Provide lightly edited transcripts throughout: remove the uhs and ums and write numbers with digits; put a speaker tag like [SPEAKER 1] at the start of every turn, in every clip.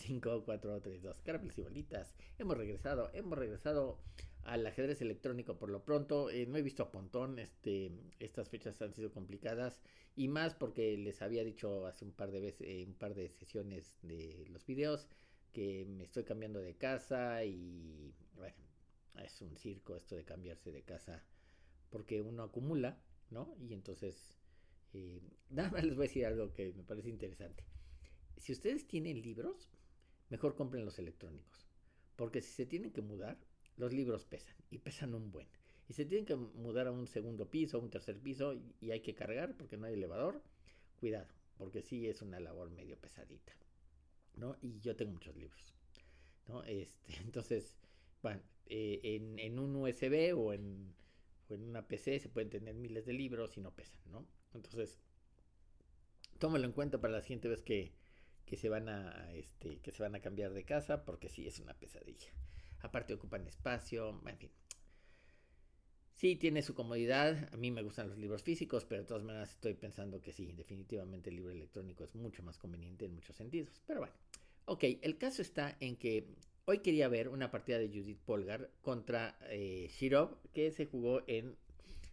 [SPEAKER 1] 5, 4, 3, 2, caramelos y bolitas. Hemos regresado al ajedrez electrónico por lo pronto. No he visto a Pontón, estas fechas han sido complicadas y más porque les había dicho hace un par de veces, un par de sesiones de los videos que me estoy cambiando de casa y bueno, es un circo esto de cambiarse de casa porque uno acumula, ¿no? Y entonces, nada más les voy a decir algo que me parece interesante. Si ustedes tienen libros, mejor compren los electrónicos. Porque si se tienen que mudar, los libros pesan y pesan un buen. Y se tienen que mudar a un segundo piso, a un tercer piso y hay que cargar porque no hay elevador, cuidado, porque sí es una labor medio pesadita, ¿no? Y yo tengo muchos libros, ¿no? Entonces, bueno, en un USB o en una PC se pueden tener miles de libros y no pesan, ¿no? Entonces, tómalo en cuenta para la siguiente vez que se van a cambiar de casa, porque sí es una pesadilla. Aparte ocupan espacio, en fin. Sí, tiene su comodidad. A mí me gustan los libros físicos, pero de todas maneras estoy pensando que sí, definitivamente el libro electrónico es mucho más conveniente en muchos sentidos. Pero bueno, ok, el caso está en que hoy quería ver una partida de Judith Polgar contra Shirov, que se jugó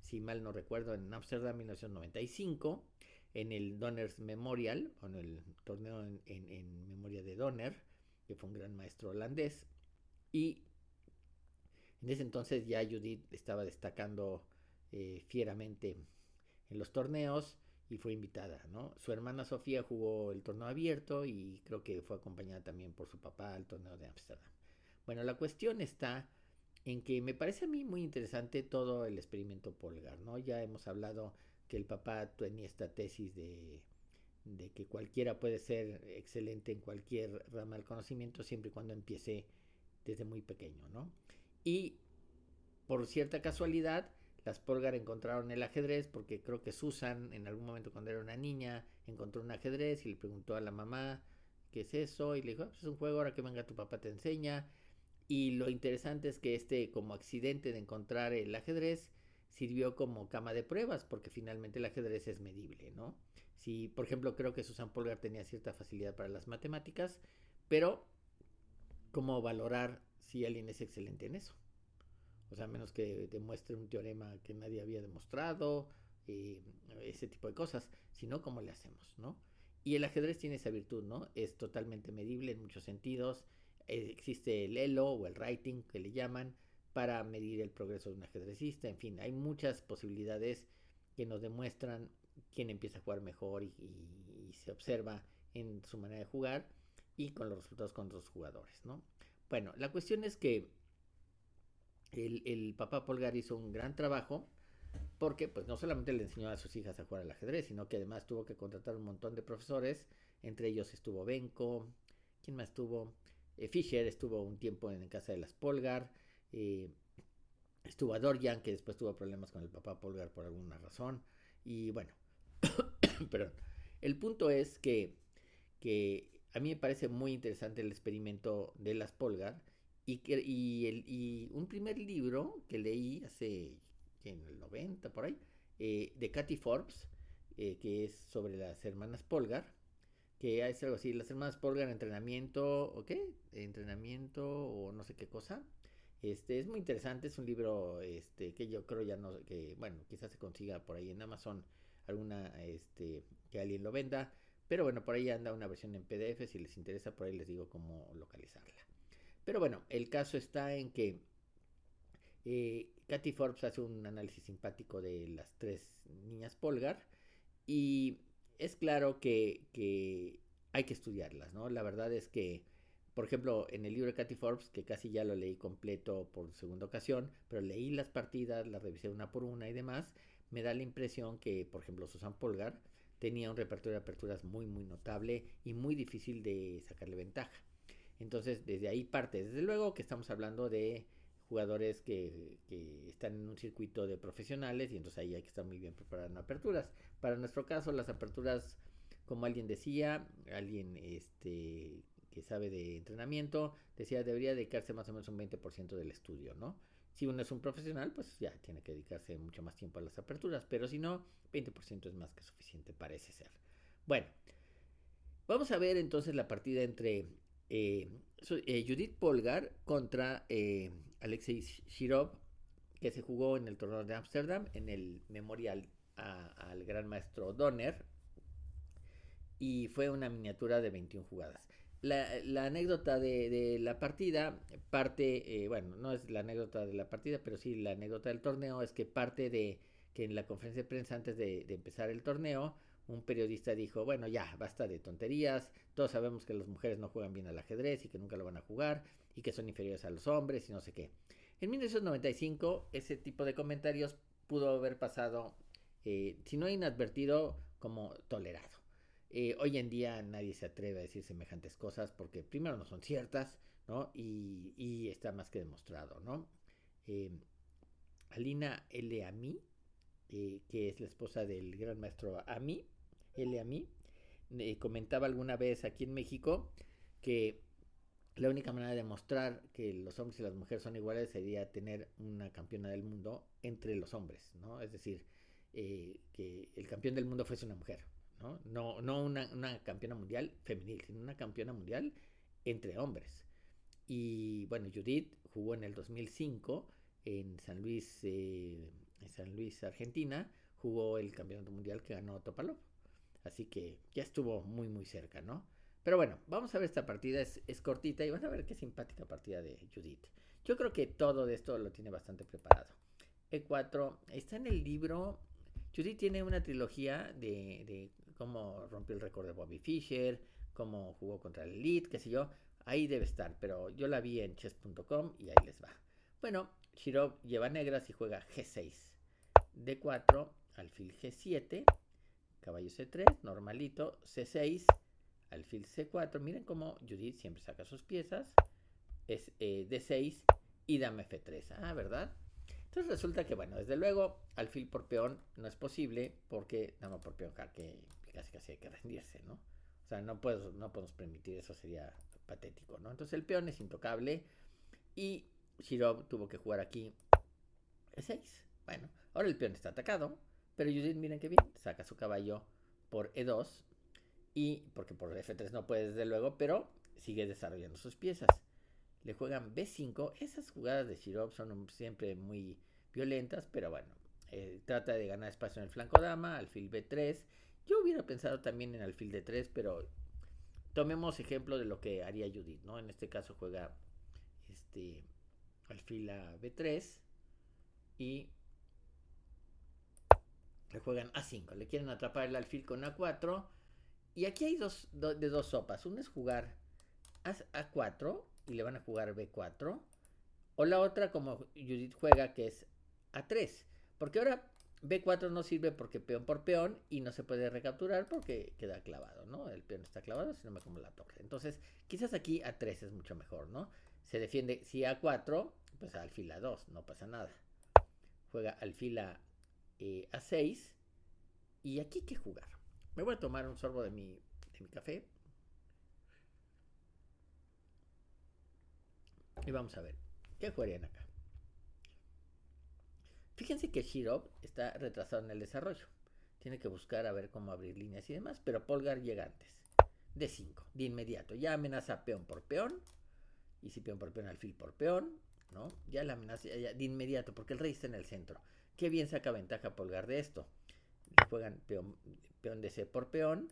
[SPEAKER 1] si mal no recuerdo, en Ámsterdam 1995, en el Donners Memorial, o en el torneo en memoria de Donner, que fue un gran maestro holandés. Y en ese entonces ya Judith estaba destacando fieramente en los torneos y fue invitada, ¿no? Su hermana Sofía jugó el torneo abierto y creo que fue acompañada también por su papá al torneo de Ámsterdam. Bueno, la cuestión está en que me parece a mí muy interesante todo el experimento Polgar, ¿no? Ya hemos hablado que el papá tenía esta tesis de que cualquiera puede ser excelente en cualquier rama del conocimiento siempre y cuando empiece desde muy pequeño, ¿no? Y por cierta casualidad, las Polgar encontraron el ajedrez porque creo que Susan en algún momento cuando era una niña encontró un ajedrez y le preguntó a la mamá qué es eso y le dijo, pues es un juego, ahora que venga tu papá te enseña. Y lo interesante es que como accidente de encontrar el ajedrez sirvió como cama de pruebas porque finalmente el ajedrez es medible, ¿no? Si, por ejemplo, creo que Susan Polgar tenía cierta facilidad para las matemáticas, pero ¿cómo valorar si alguien es excelente en eso? O sea, a menos que demuestre un teorema que nadie había demostrado, eh, ese tipo de cosas. Si no, ¿cómo le hacemos, no? Y el ajedrez tiene esa virtud, ¿no? Es totalmente medible en muchos sentidos. Existe el elo o el rating que le llaman para medir el progreso de un ajedrecista. En fin, hay muchas posibilidades que nos demuestran quién empieza a jugar mejor y se observa en su manera de jugar y con los resultados con otros jugadores, ¿no? Bueno, la cuestión es que el papá Polgar hizo un gran trabajo porque pues no solamente le enseñó a sus hijas a jugar al ajedrez, sino que además tuvo que contratar un montón de profesores, entre ellos estuvo Benko, ¿quién más estuvo? Fischer estuvo un tiempo en casa de las Polgar, eh, estuvo Adorjan, que después tuvo problemas con el papá Polgar por alguna razón, y bueno, perdón, el punto es que a mí me parece muy interesante el experimento de las Polgar y un primer libro que leí hace en el 90 por ahí, de Katy Forbes, que es sobre las hermanas Polgar, que es algo así, las hermanas Polgar entrenamiento, ¿o qué? Entrenamiento o no sé qué cosa. Es muy interesante, es un libro que yo creo ya no, que bueno, quizás se consiga por ahí en Amazon que alguien lo venda, pero bueno, por ahí anda una versión en PDF, si les interesa por ahí les digo cómo localizarla. Pero bueno, el caso está en que Katy Forbes hace un análisis simpático de las tres niñas Polgar y es claro que hay que estudiarlas, ¿no? La verdad es que, por ejemplo, en el libro de Katy Forbes, que casi ya lo leí completo por segunda ocasión, pero leí las partidas, las revisé una por una y demás, me da la impresión que, por ejemplo, Susan Polgar tenía un repertorio de aperturas muy, muy notable y muy difícil de sacarle ventaja. Entonces, desde ahí parte. Desde luego que estamos hablando de jugadores que están en un circuito de profesionales y entonces ahí hay que estar muy bien preparado en aperturas. Para nuestro caso, las aperturas, como alguien decía, alguien que sabe de entrenamiento, decía debería dedicarse más o menos un 20% del estudio, ¿no? Si uno es un profesional, pues ya tiene que dedicarse mucho más tiempo a las aperturas, pero si no, 20% es más que suficiente, parece ser. Bueno, vamos a ver entonces la partida entre Judith Polgar contra Alexei Shirov, que se jugó en el torneo de Ámsterdam, en el memorial al gran maestro Donner, y fue una miniatura de 21 jugadas. La anécdota de la partida parte, bueno, no es la anécdota de la partida, pero sí la anécdota del torneo es que parte de que en la conferencia de prensa antes de empezar el torneo, un periodista dijo, bueno, ya, basta de tonterías, todos sabemos que las mujeres no juegan bien al ajedrez y que nunca lo van a jugar y que son inferiores a los hombres y no sé qué. En 1995 ese tipo de comentarios pudo haber pasado, si no inadvertido, como tolerado. Hoy en día nadie se atreve a decir semejantes cosas porque primero no son ciertas, ¿no? Y está más que demostrado, ¿no? Eh, Alina L. Ami, que es la esposa del gran maestro Ami, L. Ami, comentaba alguna vez aquí en México que la única manera de demostrar que los hombres y las mujeres son iguales sería tener una campeona del mundo entre los hombres, ¿no? Es decir, que el campeón del mundo fuese una mujer, ¿no? No una campeona mundial femenil, sino una campeona mundial entre hombres. Y bueno, Judith jugó en el 2005 en San Luis, Argentina, jugó el campeonato mundial que ganó Topalov. Así que ya estuvo muy, muy cerca, ¿no? Pero bueno, vamos a ver esta partida, es cortita y van a ver qué simpática partida de Judith. Yo creo que todo de esto lo tiene bastante preparado. E4, está en el libro. Judith tiene una trilogía de cómo rompió el récord de Bobby Fischer, cómo jugó contra el Elite, qué sé yo. Ahí debe estar, pero yo la vi en chess.com y ahí les va. Bueno, Shirov lleva negras y juega G6, D4, alfil G7, caballo C3, normalito, C6, alfil C4. Miren cómo Judith siempre saca sus piezas. Es D6 y dama F3. Ah, ¿verdad? Entonces resulta que, bueno, desde luego, alfil por peón no es posible porque dama por peón jaque casi hay que rendirse, ¿no? O sea, no podemos permitir eso, sería patético, ¿no? Entonces el peón es intocable y Shirov tuvo que jugar aquí E6. Bueno, ahora el peón está atacado, pero Judith, miren qué bien, saca su caballo por E2 y porque por F3 no puede desde luego, pero sigue desarrollando sus piezas. Le juegan B5. Esas jugadas de Shirov son siempre muy violentas, pero bueno, trata de ganar espacio en el flanco dama, alfil B3. Yo hubiera pensado también en alfil D3, pero tomemos ejemplo de lo que haría Judith, ¿no? En este caso juega alfil a B3 y le juegan A5. Le quieren atrapar el alfil con A4. Y aquí hay dos sopas. Una es jugar A4 y le van a jugar B4. O la otra, como Judith juega, que es A3. Porque ahora B4 no sirve porque peón por peón y no se puede recapturar porque queda clavado, ¿no? El peón está clavado, si no me como la torre. Entonces, quizás aquí A3 es mucho mejor, ¿no? Se defiende, si A4, pues alfil A2, no pasa nada. Juega alfil A6. ¿Y aquí qué jugar? Me voy a tomar un sorbo de mi café. Y vamos a ver, ¿qué jugarían acá? Fíjense que Shirov está retrasado en el desarrollo. Tiene que buscar a ver cómo abrir líneas y demás, pero Polgar llega antes. D5, de inmediato. Ya amenaza peón por peón. Y si peón por peón, alfil por peón, ¿no? Ya la amenaza ya, de inmediato, porque el rey está en el centro. Qué bien saca ventaja Polgar de esto. Le juegan peón de C por peón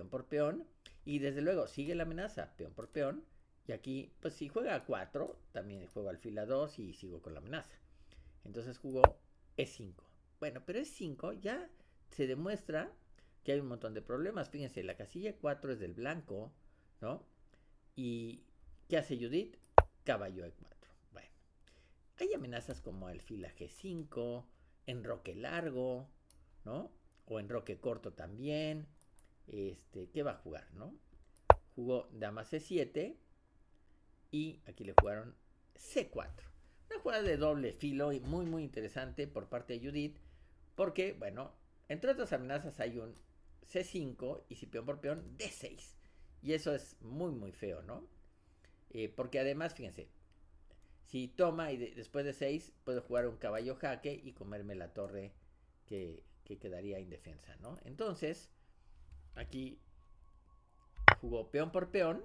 [SPEAKER 1] por peón. Y desde luego sigue la amenaza, peón por peón. Y aquí, pues si juega a 4, también juego alfil a 2 y sigo con la amenaza. Entonces jugó E5. Bueno, pero E5 ya se demuestra que hay un montón de problemas. Fíjense, la casilla 4 es del blanco, ¿no? ¿Y qué hace Judith? Caballo E4. Bueno, hay amenazas como alfil a G5, enroque largo, ¿no? O enroque corto también. ¿Qué va a jugar, no? Jugó dama C7 y aquí le jugaron C4. Una jugada de doble filo y muy muy interesante por parte de Judith porque, bueno, entre otras amenazas hay un C5 y si peón por peón D6 y eso es muy muy feo, ¿no? Porque además, fíjense, si toma y después de 6 puedo jugar un caballo jaque y comerme la torre que quedaría indefensa, ¿no? Entonces, aquí jugó peón por peón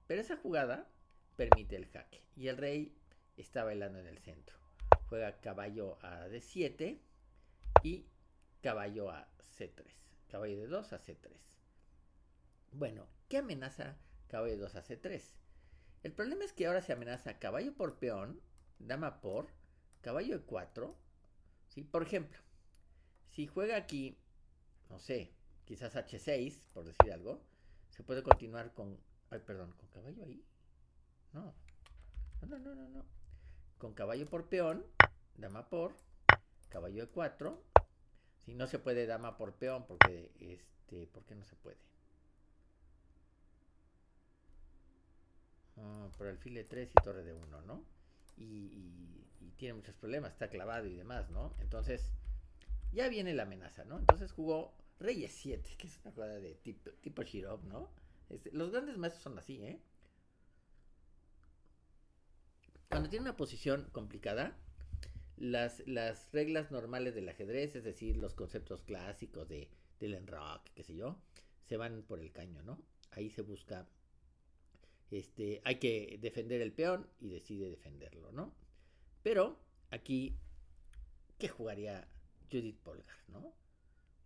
[SPEAKER 1] Pero esa jugada permite el jaque. Y el rey está bailando en el centro. Juega caballo a D7 y caballo a C3. Caballo de 2 a C3. Bueno, ¿qué amenaza caballo de 2 a C3? El problema es que ahora se amenaza caballo por peón, dama por, caballo de 4. ¿Sí? Por ejemplo, si juega aquí, no sé, quizás H6, por decir algo, se puede continuar con... Ay, perdón, ¿con caballo ahí? No, no. Con caballo por peón, dama por, caballo de 4. Si no se puede dama por peón, porque ¿por qué no se puede? Por alfil de 3 y torre de 1, ¿no? Y tiene muchos problemas, está clavado y demás, ¿no? Entonces, ya viene la amenaza, ¿no? Entonces jugó rey E7, que es una jugada de tipo Shirov, ¿no? Los grandes maestros son así, ¿eh? Cuando tiene una posición complicada, las reglas normales del ajedrez, es decir, los conceptos clásicos de Lenrock, qué sé yo, se van por el caño, ¿no? Ahí se busca, hay que defender el peón y decide defenderlo, ¿no? Pero aquí, ¿qué jugaría Judith Polgar, no?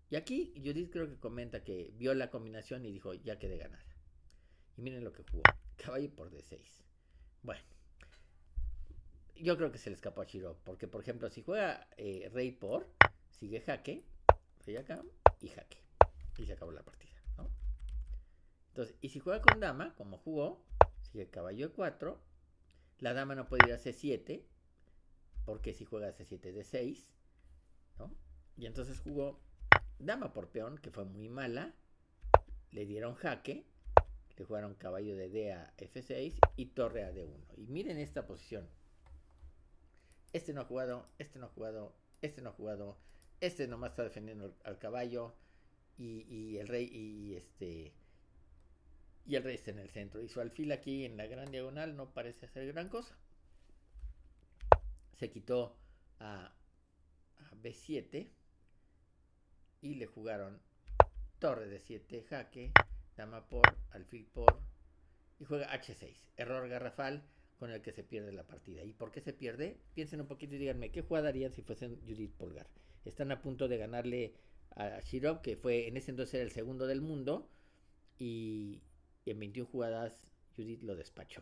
[SPEAKER 1] Y aquí Judith creo que comenta que vio la combinación y dijo, ya quedé ganada. Y miren lo que jugó, caballo por D6. Bueno, yo creo que se le escapó a Shiro, porque por ejemplo, si juega rey por, sigue jaque, rey acá y jaque. Y se acabó la partida, ¿no? Entonces, y si juega con dama, como jugó, sigue caballo de 4, la dama no puede ir a C7, porque si juega C7 de 6, ¿no? Y entonces jugó dama por peón, que fue muy mala, le dieron jaque, le jugaron caballo de D a F6 y torre a D1. Y miren esta posición. Este no ha jugado, este no ha jugado, este no ha jugado, este nomás está defendiendo al caballo y el rey y el rey está en el centro. Y su alfil aquí en la gran diagonal no parece hacer gran cosa. Se quitó a B7 y le jugaron torre de 7, jaque, dama por, alfil por y juega H6. Error garrafal con el que se pierde la partida. ¿Y por qué se pierde? Piensen un poquito y díganme, ¿qué jugada harían si fuesen Judith Polgar? Están a punto de ganarle a Shirov, que fue en ese entonces era el segundo del mundo, y en 21 jugadas Judith lo despachó,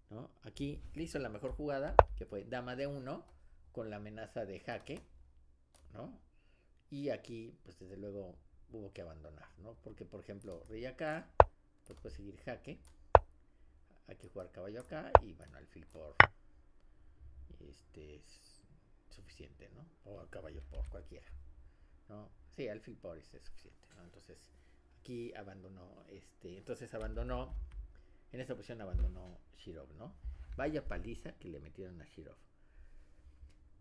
[SPEAKER 1] ¿no? Aquí le hizo la mejor jugada, que fue dama de 1, con la amenaza de jaque, ¿no? Y aquí, pues desde luego, hubo que abandonar, ¿no? Porque, por ejemplo, rey acá, pues puede seguir jaque, hay que jugar caballo acá y bueno, alfil por es suficiente, ¿no? O caballo por cualquiera, ¿no? Sí, alfil por es suficiente, ¿no? Entonces aquí abandonó, entonces abandonó, en esta posición abandonó Shirov, ¿no? Vaya paliza que le metieron a Shirov.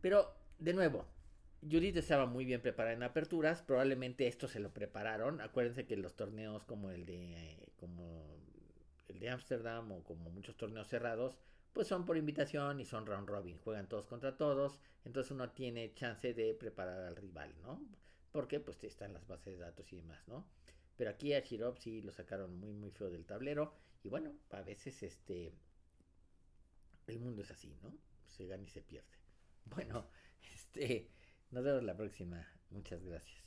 [SPEAKER 1] Pero, de nuevo, Judith estaba muy bien preparada en aperturas, probablemente esto se lo prepararon. Acuérdense que los torneos como el de Ámsterdam o como muchos torneos cerrados, pues son por invitación y son round robin, juegan todos contra todos, entonces uno tiene chance de preparar al rival, ¿no? Porque pues están las bases de datos y demás, ¿no? Pero aquí a Shirov sí lo sacaron muy muy feo del tablero y bueno, a veces el mundo es así, ¿no? Se gana y se pierde. Bueno, nos vemos la próxima. Muchas gracias.